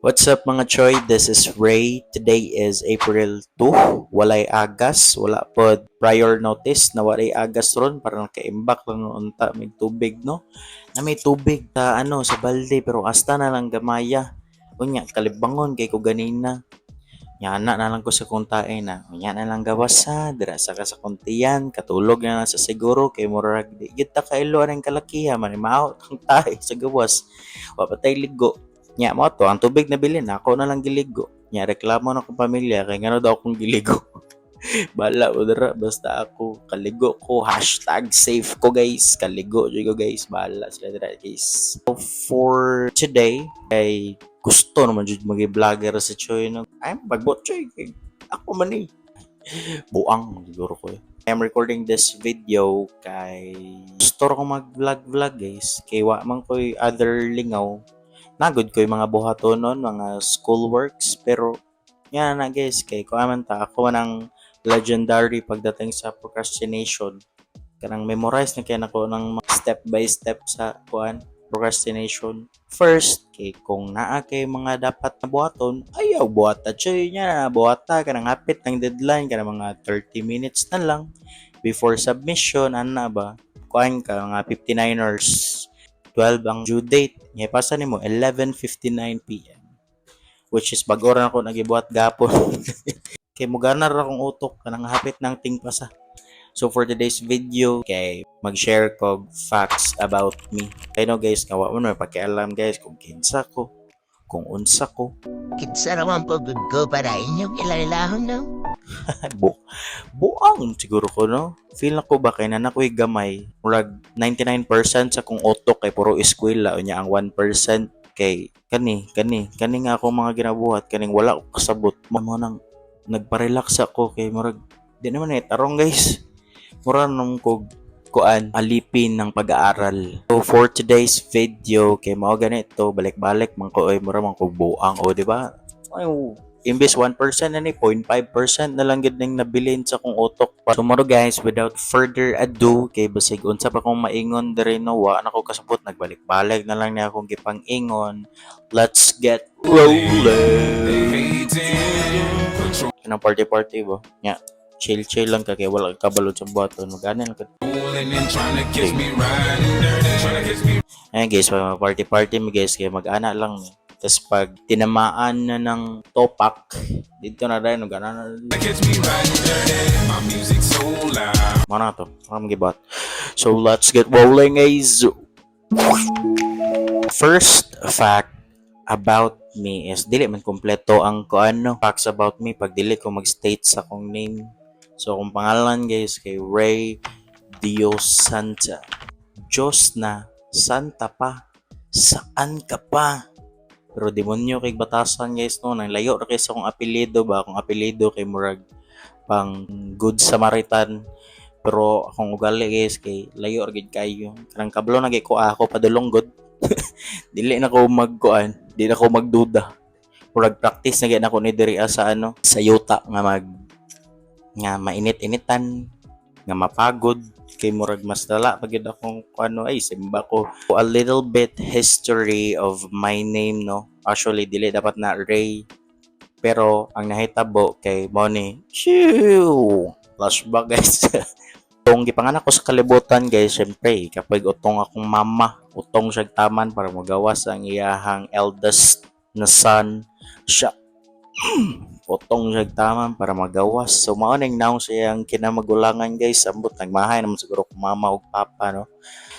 What's up mga Choy? This is Ray. Today is April 2. Walay agas. Wala po prior notice na walay agas ron. Para nakaimbak lang noon ta. May tubig, no? Na may tubig sa balde. Pero hasta na lang gamaya. Unya, kalibangon kay ko ganina. Yana na lang ko sa kuntae na. Unya na lang gawas ha. Dira sa ka sa kuntiyan. Katulog na lang sa siguro. Kay murag di. Gita kailo ang kalakiha. Manimaw ang tae sa gawas. Wapatay ligo. Nya mo to, ang tubig na bilin, ako na lang giligo. Nya reklamo na akong pamilya, kay ngano daw akong giligo. Bala mo dara, basta ako kaligo ko. Hashtag safe ko guys. Kaligo ko guys. Bala sila dira guys. So for today, ay gusto naman jud mag-vlogger sa Choy. No? Ay, magbot Choy. Ako man eh. Buang siguro ko eh. I'm recording this video kay gusto ko mag-vlog guys. Kay wa man ko'y other lingaw. Nagod ko yung mga buhatonon, mga school works, pero yan na guys, kay ko aman ta, ako ng legendary pagdating sa procrastination. Kanang memorize na kaya nako ng step by step sa procrastination. First, kay kung naa kay mga dapat na buhaton, ayaw buhata choy niya, buhata kanang hapit ng deadline, kanang mga 30 minutes na lang before submission, ana ba? Kuan ka mga 59ers. 12 ang due date. Ngayon, pasa nimo 11:59 PM. Which is bag oras ako nagibuhat gapon. Kay mo ganar akong utok kanang hapit ng tingpasa. So for today's video, kay mag-share ko facts about me. Kay no guys, kawa mo na pakialam guys kung kinsa ko, kung unsa ko. Kitsa naman po good ko para inyong ilalahon no? Buang siguro ko no. Feel na ko ba kay nanak ko'y gamay. Murag 99% sa kung utok kay puro eskwela o niya ang 1% kay kani nga ako mga ginabuhat kaning wala ko kasabot mo nang nagpa-relax ako kay murag di naman tarong guys. Mura nung kog kuan alipin ng pag-aaral. So for today's video kay mao ganito balik-balik man ko ay mura man ko buang o di ba? Ay imbes 1% na ni 0.5% na lang gid ning nabilin sa kong utok. So moro guys, without further ado, kay basig unsa pa kong maingon diri no, wa na ko kasabot nagbalik-balik na lang niya akong gipang-ingon. Let's get rolling. Kanang party ba? Nya, chill lang ka kay wala ka kabalo sa buhaton. Maganan ka. Ayan guys, party mi guys kay mag-ana lang ni. Tapos pag tinamaan na ng topak, dito na rin, gana na rin. Mana to? Parang gibat. So let's get rolling guys. First fact about me is dili man kompleto ang facts about me pag dili ko mag-state sa akong name. So kung pangalan guys kay Ray Dios Santa. Diyos na Santa pa. Saan ka pa? Pero demonyo kay batasan guys no, nang layo ra kay sa akong apelyido ba, akong apelyido kay murag pang Good Samaritan. Pero akong ugali guys kay layo ra gid kayo. Kanang kablo na ko ako padulong god. Dili na ko magkuan, di na ko magduda. Murag practice na gid ako ni diri sa sa yuta nga mainit-initan, nga mapagod kay murag mas dala pagid akong ay simba ko. A little bit history of my name no. Actually dili dapat na Ray, pero ang nahitabo kay Moni. Flashback guys. Kung gipanganak ko sa kalibutan guys, syempre kapag utong akong mama, utong siya taman para magawas ang iyahang eldest na son siya. Utong siya taman para magawas. So mao ning naong siyang kinamagulangan guys. Ambot nagmahay naman siguro kung mama ug papa no.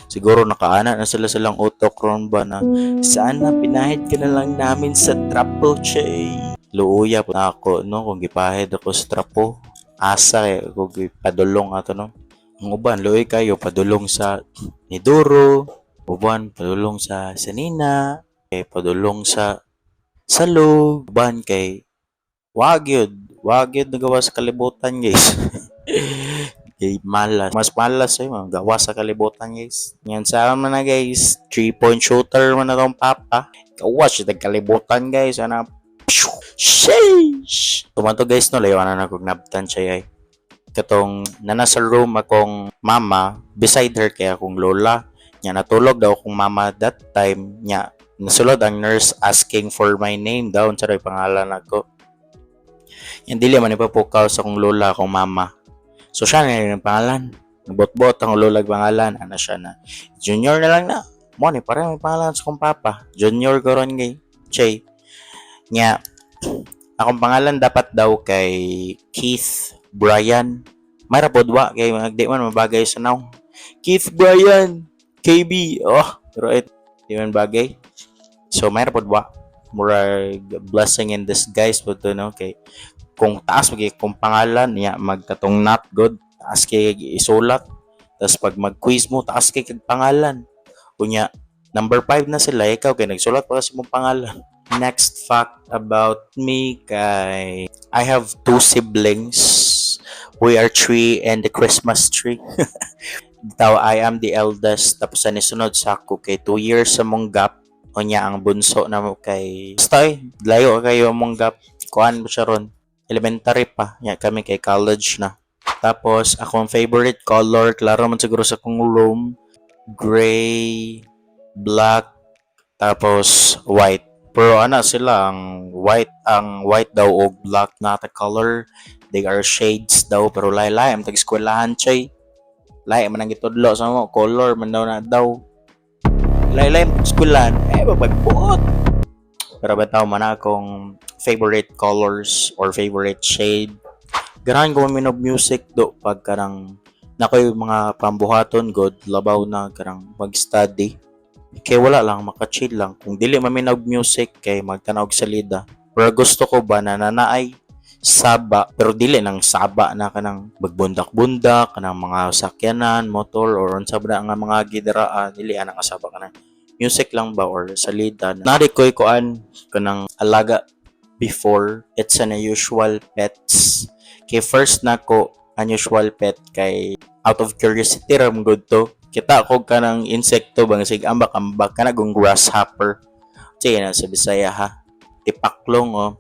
Siguro nakaana na sila silang utok ron ba na sana pinahid ka na lang namin sa trapo chay. Luuya po na ako no kung gipahid ako sa trapo. Asa kung padulong ato no. Ang uban luoy kayo padulong sa Niduro, uban padulong sa Sanina, kay padulong sa Salog, uban kay Wagyod nagawa sa kalibutan guys. Kay malas. Mas malas gawa sa kalibutan guys. Yan sa man na guys. 3-point shooter man na tong papa. Kawas yung kalibutan guys. Sheesh! Tumanto guys no. Layawanan ako nabtan siya katong nasa room akong mama. Beside her kay akong lola. Nya natulog daw akong mama that time. Nya Nasulod ang nurse asking for my name daw. Unsa ray pangalan ako. Yan dili man ipapukaw sa akong lola, akong mama. So siya na yung pangalan. Nagbot-bot ang lola pangalan. Ano siya na. Junior na lang na. Mo ni para may pangalan sa akong papa. Junior ko ron kay Che. Nya akong pangalan dapat daw kay Keith Brian. May rapodwa kay mga di man mabagay sa naw. Keith Brian, KB. Oh, pero di man bagay. So may rapodwa. Murag blessing in disguise po to, no? Kay kung taas magiging kung pangalan niya magkatong not good, taas kay isulat. Tapos pag mag-quiz mo, taas kay kag pangalan. Kunya, number 5 na sila, ikaw kay nagsulat pa kasi mong pangalan. Next fact about me kay I have 2 siblings. We are 3 and the Christmas tree. Daw I am the eldest tapos sa nisunod sa ako kay 2 years sa mong gap. O niya ang bunso na mo kay basta layo kayo mong gap. Kuan mo siya ron. Elementary pa. Nya kami kay college na. Tapos akong favorite color, klaro man siguro sa kong room, gray, black, tapos white. Pero ana sila ang white daw o black not a color. They are shades daw pero lain-lain ang tag-eskwelahan chay. Lain man ang gitudlo sa mo color man daw na daw. Lain-lain eskwelahan magbuot. Pero bitaw man akong favorite colors or favorite shade. Ganahan ko minog music do pag karang nakoy mga pambuhaton god labaw na karang mag-study. Kaya wala lang, makachill lang. Kung dili maminog music, kay magtanaw og salida. Pero gusto ko ba na nanaay saba, pero dili nang saba na kanang magbundak-bundak, kanang mga sakyanan, motor, or unsa ba nga mga gidaraan, dili anang kasaba kanang music lang ba or salida. Nari ko'y kuan kanang alaga before, it's an unusual pets. Kay first na ko, unusual pet kay out of curiosity ram good to. Kita ko kanang insekto bang sig ambak-ambak kana gong grasshopper. Sige na sa Bisaya ha. Tipaklong oh.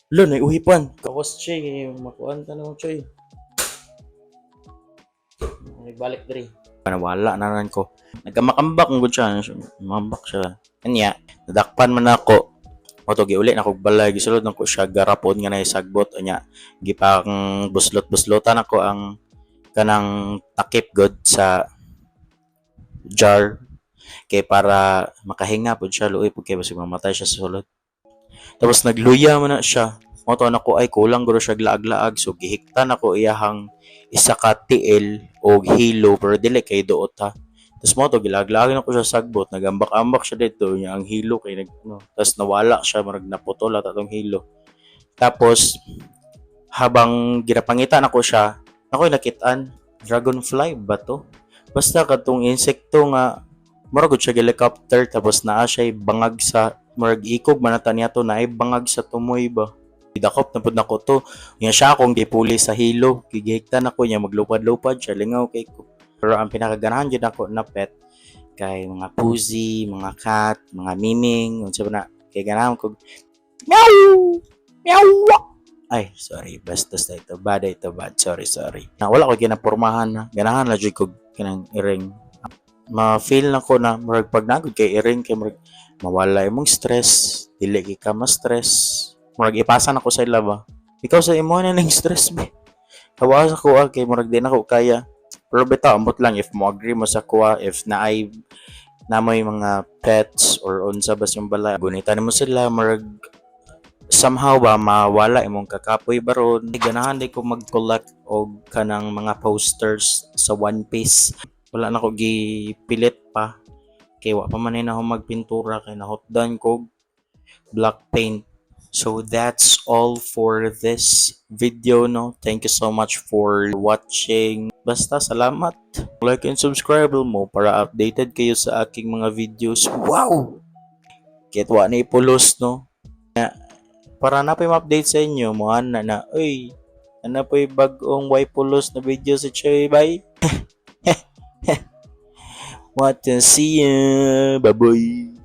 Lo na uhipan. Kakos che makuan ta no choy. Nagbalik diri. Panawala na nan ko. Nagamakambak ngud siya. Mambak siya. Kanya nadakpan man ako. Moto giuli na kog balay gisulod nako siya garapon nga nay sagbot nya. Gipang buslot-buslotan ako ang kanang takip god sa jar kay para makahinga pud siya luoy pud kay basig mamatay siya sa sulod. Tapos nagluya man na siya. Moto nako ay kulang guro siya laag-laag so gihiktan ako iyahang isa ka tiil o hilo pero dili kay duot ha. Tapos moto gilag-laag na ko siya sagbot nagambak-ambak siya dito nya ang hilo kay tapos nawala siya marag naputol at atong hilo. Tapos habang ginapangitan ako siya ako'y nakitaan dragonfly ba to? Basta katong insekto nga murag siya helicopter tapos naa siya bangag sa murag ikog manata niya to naay bangag sa tumoy ba. Idakop na pud nako to. Nya siya akong gipuli sa hilo. Gigihiktan ako niya maglupad-lupad siya lingaw kay ko. Pero ang pinakaganahan jud ako na pet kay mga pussy, mga cat, mga miming, unsa ba na kay ganahan ko meow meow. Ay, sorry. Bastos na ito. Bad ito. Bad. Sorry. Wala ko ginapormahan na. Ganahan na dyan ko kinang iring. Ma-feel na ko na marag pag nagod kay iring kay marag mawala imong stress. Dili kay ka ma-stress. Marag ipasa na ko sa ilaba. Ikaw sa imo na ng stress be. Hawa sa kuha kay marag din ako kaya. Pero bitaw ambot lang if mo agree mo sa kuha if naay na may mga pets or unsa bas yung balay. Gunitan mo sila marag somehow ba mawala imong kakapoy baron ganahan di ko mag-collect og kanang mga posters sa One Piece. Wala na ko gipilit pa kay wa pa man na ako magpintura kay nahotdan ko black paint. So that's all for this video no. Thank you so much for watching. Basta salamat. Like and subscribe mo para updated kayo sa aking mga videos. Wow. Kitwa na ipulos no. Para na pa ma-update sa inyo mo na uy ano po yung bagong Waipulos na video sa Choy bye. What to see ya. Bye bye.